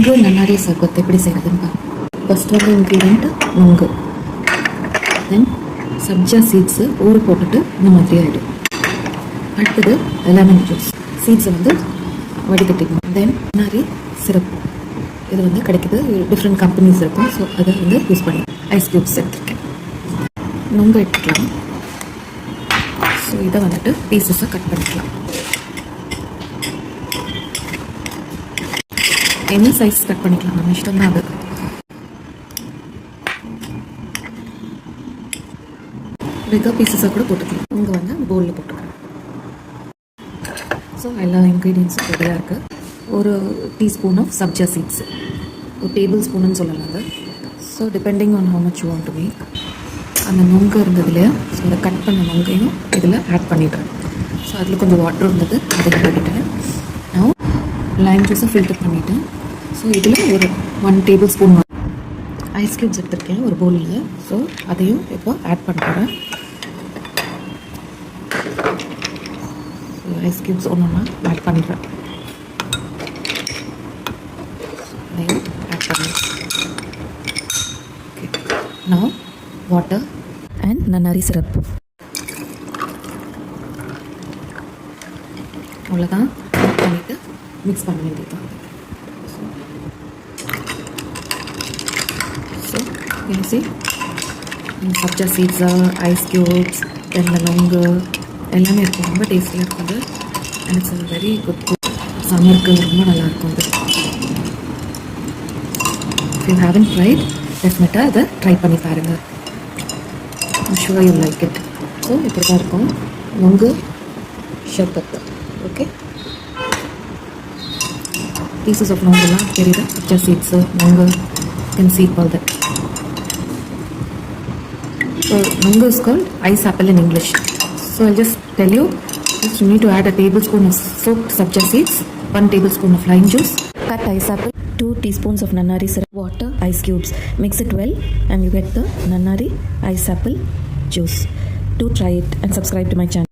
நொங்கு நன்னாரி சர்பத் எப்படி செய்கிறதுன்னு ஃபர்ஸ்ட் வந்து இன்க்ரீடியண்ட் நொங்கு, தென் சப்ஜா சீட்ஸு ஊற போட்டுட்டு இந்த மாதிரி ஆகிடும். அடுத்தது லெமன் ஜூஸ், சீட்ஸை வந்து வடிகட்டிக்கணும். தென் நன்னாரி சிரப், இது வந்து கிடைக்குது, டிஃப்ரெண்ட் கம்பெனிஸ் இருக்கும். ஸோ அதை வந்து யூஸ் பண்ணி ஐஸ் க்யூப்ஸ் எடுத்துருக்கேன். நொங்கு எடுத்துக்கலாம். ஸோ இதை வந்துட்டு பீசஸாக கட் பண்ணிக்கலாம். எனி சைஸ் கட் பண்ணிக்கலாம், நம்ம இஷ்டம் தான். அது பிகர் பீசஸாக கூட போட்டுக்கலாம். இங்கே வந்து பவுலில் போட்டுக்கலாம். ஸோ எல்லா இன்க்ரீடியன்ஸும் ரெடியாக இருக்குது. ஒரு டீஸ்பூன் ஆஃப் சப்ஜா சீட்ஸ், ஒரு டேபிள் ஸ்பூனுன்னு சொல்லலாம் அது. So depending on how much you want to make. அந்த நொங்கு இருந்ததுலையே ஸோ அதை கட் பண்ண நொங்கையும் இதில் ஆட் பண்ணிடுறேன். ஸோ அதில் கொஞ்சம் வாட்டர் இருந்தது, அதையும் போட்டுட்டேன். நான் லைம் ஜூஸை ஃபில்டர் பண்ணிவிட்டேன். ஸோ இதில் ஒரு 1 டேபிள் ஸ்பூன் ஐஸ் க்யூப்ஸ் எடுத்துருக்கேன் ஒரு பவுலில். ஸோ அதையும் இப்போ ஆட் பண்ணுறேன். ஐஸ் க்யூப்ஸ் ஒன்றுன்னா ஆட் பண்ணுறேன். அதையும் ஆட் பண்ணுறேன். ஓகே, நான் வாட்டர் அண்ட் நன்னாரி சிரப், அவ்வளோதான். ஆட் பண்ணிவிட்டு மிக்ஸ் பண்ண வேண்டியதுதான். ஸோ you see சப்ஜா சீட்ஸா, ஐஸ் க்யூப்ஸ், தென் நொங்கு எல்லாமே இருக்கும். ரொம்ப டேஸ்டியாக இருக்கும் அது. And it's a very good food. சம்மருக்கு ரொம்ப நல்லாயிருக்கும் அது. இஃப் யூ ஹேவன்ட் ட்ரைட், டெஃபினட்டாக அதை ட்ரை பண்ணி பாருங்கள். I'm sure you like it. So இப்படி தான் இருக்கும் நொங்கு ஷர்பத். ஓகே, பீசஸ் ஆஃப் நொங்குலாம் தெரியுது, சப்ஜா சீட்ஸு, நொங்கு, can see all that. So nongu is called ice apple in English. So I'll just tell you, just you need to add a tablespoon of soaked sabja seeds, 1 tablespoon of lime juice, cut ice apple, 2 teaspoons of nannari syrup, water, ice cubes. Mix it well and you get the nannari ice apple juice. Do try it and subscribe to my channel.